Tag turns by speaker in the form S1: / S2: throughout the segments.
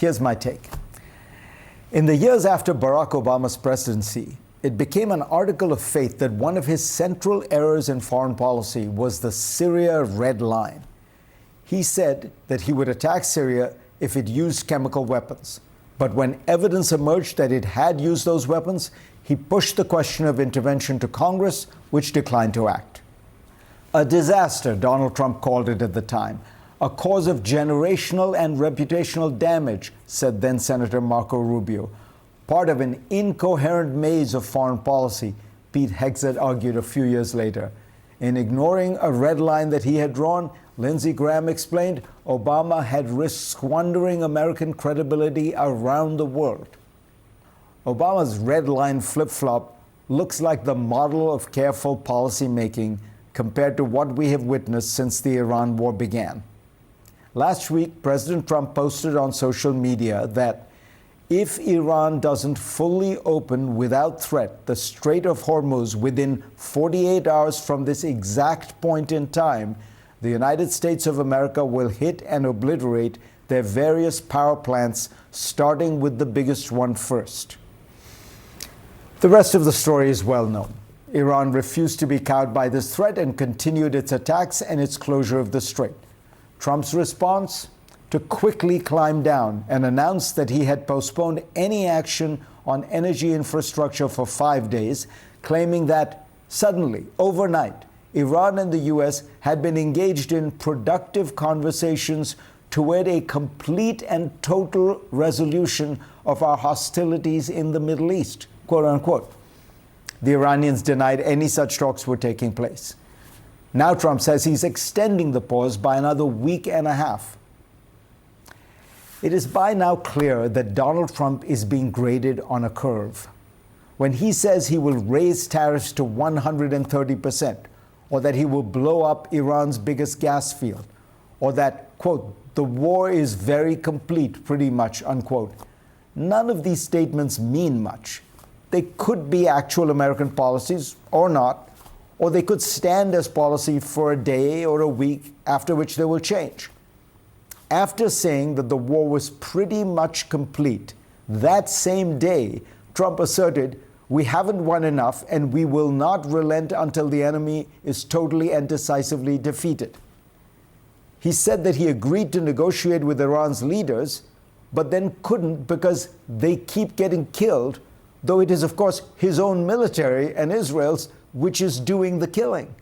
S1: Here's my take. In the years after Barack Obama's presidency, it became an article of faith that one of his central errors in foreign policy was the Syria red line. He said that he would attack Syria if it used chemical weapons. But when evidence emerged that it had used those weapons, he pushed the question of intervention to Congress, which declined to act. A disaster, Donald Trump called it at the time. A cause of generational and reputational damage, said then Senator Marco Rubio. Part of an incoherent maze of foreign policy, Pete Hegseth argued a few years later. In ignoring a red line that he had drawn, Lindsey Graham explained, Obama had risked squandering American credibility around the world. Obama's red line flip-flop looks like the model of careful policy making compared to what we have witnessed since the Iran war began. Last week, President Trump posted on social media that if Iran doesn't fully open without threat the Strait of Hormuz within 48 hours from this exact point in time, the United States of America will hit and obliterate their various power plants, starting with the biggest one first. The rest of the story is well known. Iran refused to be cowed by this threat and continued its attacks and its closure of the strait. Trump's response? To quickly climb down and announce that he had postponed any action on energy infrastructure for 5 days, claiming that suddenly, overnight, Iran and the U.S. had been engaged in productive conversations toward a complete and total resolution of our hostilities in the Middle East, quote unquote. The Iranians denied any such talks were taking place. Now Trump says he's extending the pause by another week and a half. It is by now clear that Donald Trump is being graded on a curve. When he says he will raise tariffs to 130%, or that he will blow up Iran's biggest gas field, or that, quote, the war is very complete, pretty much, unquote, none of these statements mean much. They could be actual American policies or not, or they could stand as policy for a day or a week, after which they will change. After saying that the war was pretty much complete, that same day, Trump asserted, we haven't won enough and we will not relent until the enemy is totally and decisively defeated. He said that he agreed to negotiate with Iran's leaders, but then couldn't because they keep getting killed, though it is, of course, his own military and Israel's which is doing the killing.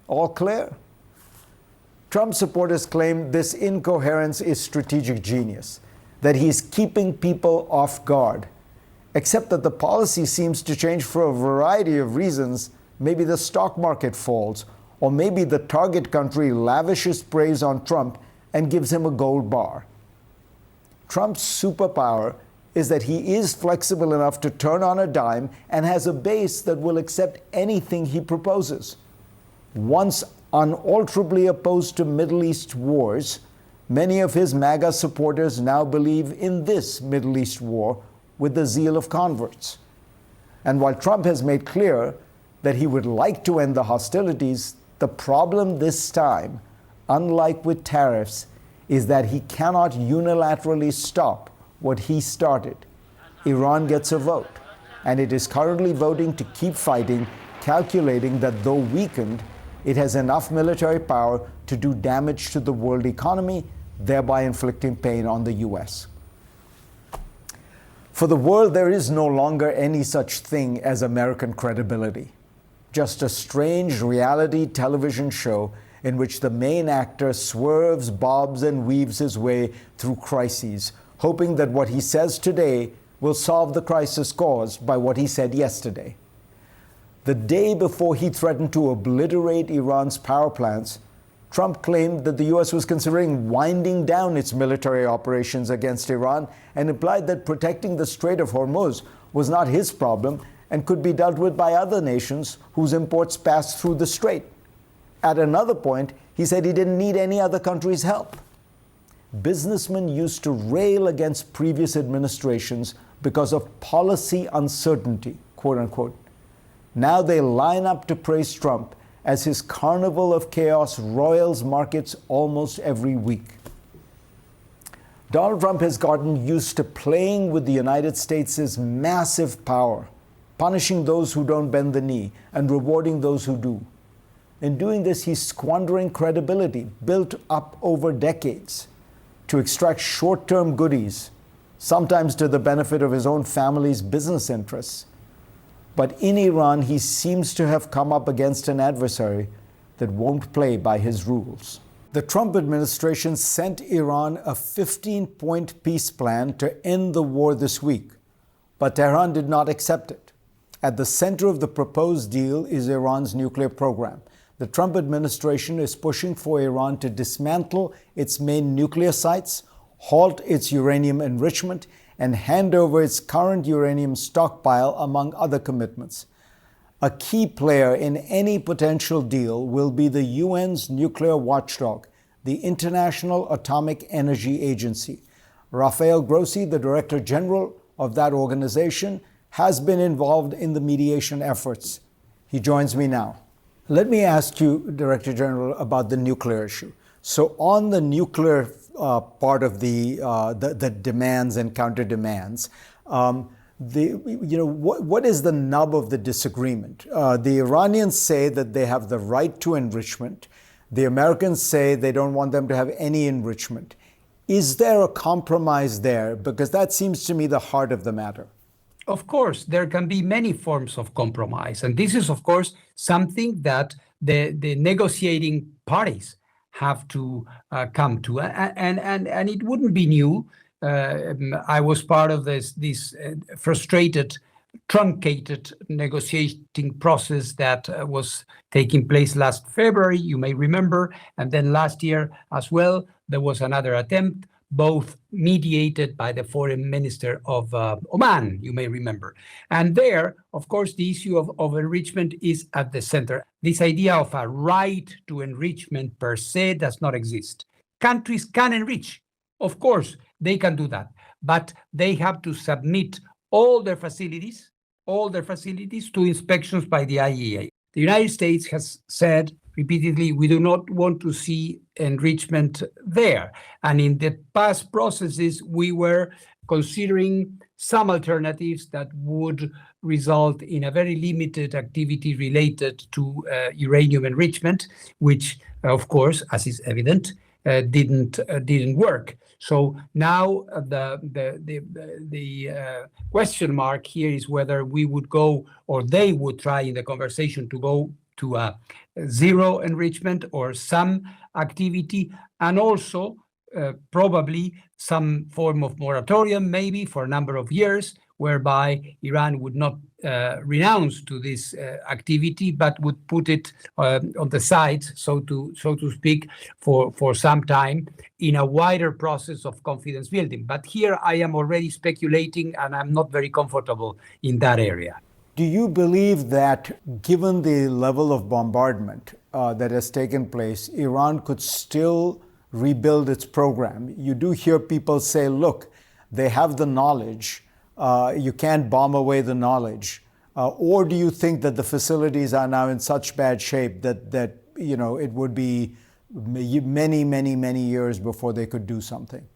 S1: All clear? Trump supporters claim this incoherence is strategic genius, that he's keeping people off guard, except that the policy seems to change for a variety of reasons. Maybe the stock market falls, or maybe the target country lavishes praise on Trump and gives him a gold bar. Trump's superpower is that he is flexible enough to turn on a dime and has a base that will accept anything he proposes. Once unalterably opposed to Middle East wars, many of his MAGA supporters now believe in this Middle East war with the zeal of converts. And while Trump has made clear that he would like to end the hostilities, the problem this time, unlike with tariffs, is that he cannot unilaterally stop what he started. Iran gets a vote, and it is currently voting to keep fighting, calculating that though weakened, it has enough military power to do damage to the world economy, thereby inflicting pain on the U.S. For the world, there is no longer any such thing as American credibility, just a strange reality television show in which the main actor swerves, bobs, and weaves his way through crises, hoping that what he says today will solve the crisis caused by what he said yesterday. The day before he threatened to obliterate Iran's power plants, Trump claimed that the U.S. was considering winding down its military operations against Iran and implied that protecting the Strait of Hormuz was not his problem and could be dealt with by other nations whose imports passed through the strait. At another point, he said he didn't need any other country's help. Businessmen used to rail against previous administrations because of policy uncertainty, quote unquote. Now they line up to praise Trump as his carnival of chaos roils markets almost every week. Donald Trump has gotten used to playing with the United States' massive power, punishing those who don't bend the knee and rewarding those who do. In doing this, he's squandering credibility built up over decades to extract short-term goodies, sometimes to the benefit of his own family's business interests. But in Iran, he seems to have come up against an adversary that won't play by his rules. The Trump administration sent Iran a 15-point peace plan to end the war this week, but Tehran did not accept it. At the center of the proposed deal is Iran's nuclear program. The Trump administration is pushing for Iran to dismantle its main nuclear sites, halt its uranium enrichment, and hand over its current uranium stockpile, among other commitments. A key player in any potential deal will be the UN's nuclear watchdog, the International Atomic Energy Agency. Rafael Grossi, the Director General of that organization, has been involved in the mediation efforts. He joins me now. Let me ask you, Director General, about the nuclear issue. So on the nuclear part of the demands and counter demands, what is the nub of the disagreement? The Iranians say that they have the right to enrichment. The Americans say they don't want them to have any enrichment. Is there a compromise there? Because that seems to me the heart of the matter.
S2: Of course, there can be many forms of compromise. And this is, of course, something that the negotiating parties have to come to. And it wouldn't be new. I was part of this frustrated, truncated negotiating process that was taking place last February, you may remember. And then last year as well, there was another attempt, both mediated by the foreign minister of Oman, you may remember. And there, of course, the issue of enrichment is at the center. This idea of a right to enrichment per se does not exist. Countries can enrich. Of course, they can do that, but they have to submit all their facilities to inspections by the IAEA. The United States has said repeatedly, we do not want to see enrichment there. And in the past processes, we were considering some alternatives that would result in a very limited activity related to uranium enrichment, which, of course, as is evident, didn't work. So now the question mark here is whether we would go, or they would try in the conversation to go to a zero enrichment or some activity, and also probably some form of moratorium, maybe for a number of years, whereby Iran would not renounce to this activity, but would put it on the side, so to speak, for some time in a wider process of confidence building. But here I am already speculating, and I'm not very comfortable in that area.
S1: Do you believe that, given the level of bombardment that has taken place, Iran could still rebuild its program? You do hear people say, look, they have the knowledge. You can't bomb away the knowledge. Or do you think that the facilities are now in such bad shape that it would be many years before they could do something?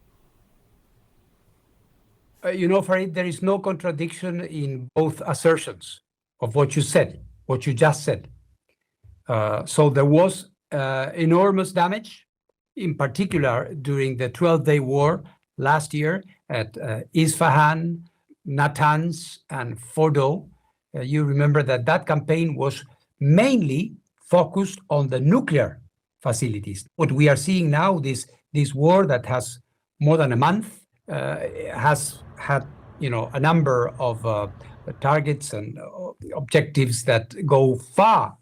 S2: Fareed, there is no contradiction in both assertions of what you just said. So there was enormous damage, in particular during the 12-day war last year at Isfahan, Natanz, and Fordo. You remember that campaign was mainly focused on the nuclear facilities. What we are seeing now, this war that has more than a month, has had a number of targets and objectives that go far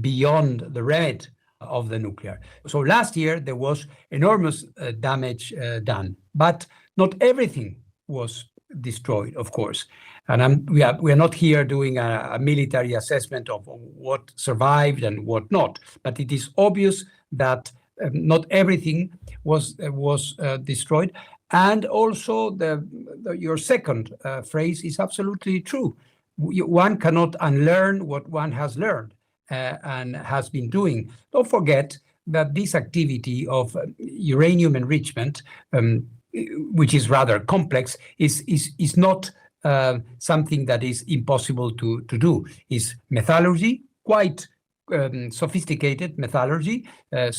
S2: beyond the remit of the nuclear. So last year there was enormous damage done, but not everything was destroyed, of course. And we are not here doing a military assessment of what survived and what not, but it is obvious that not everything was destroyed. And also your second phrase is absolutely true. One cannot unlearn what one has learned and has been doing. Don't forget that this activity of uranium enrichment which is rather complex, is not something that is impossible to do. Is metallurgy, quite sophisticated metallurgy. The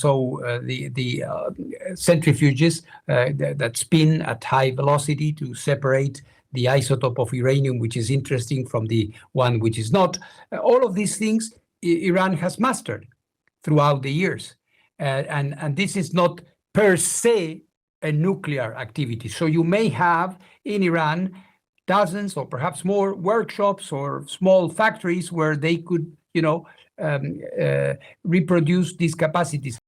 S2: centrifuges that spin at high velocity to separate the isotope of uranium, which is interesting, from the one which is not. All of these things Iran has mastered throughout the years. And this is not per se a nuclear activity. So you may have in Iran dozens or perhaps more workshops or small factories where they could, reproduce these capacities.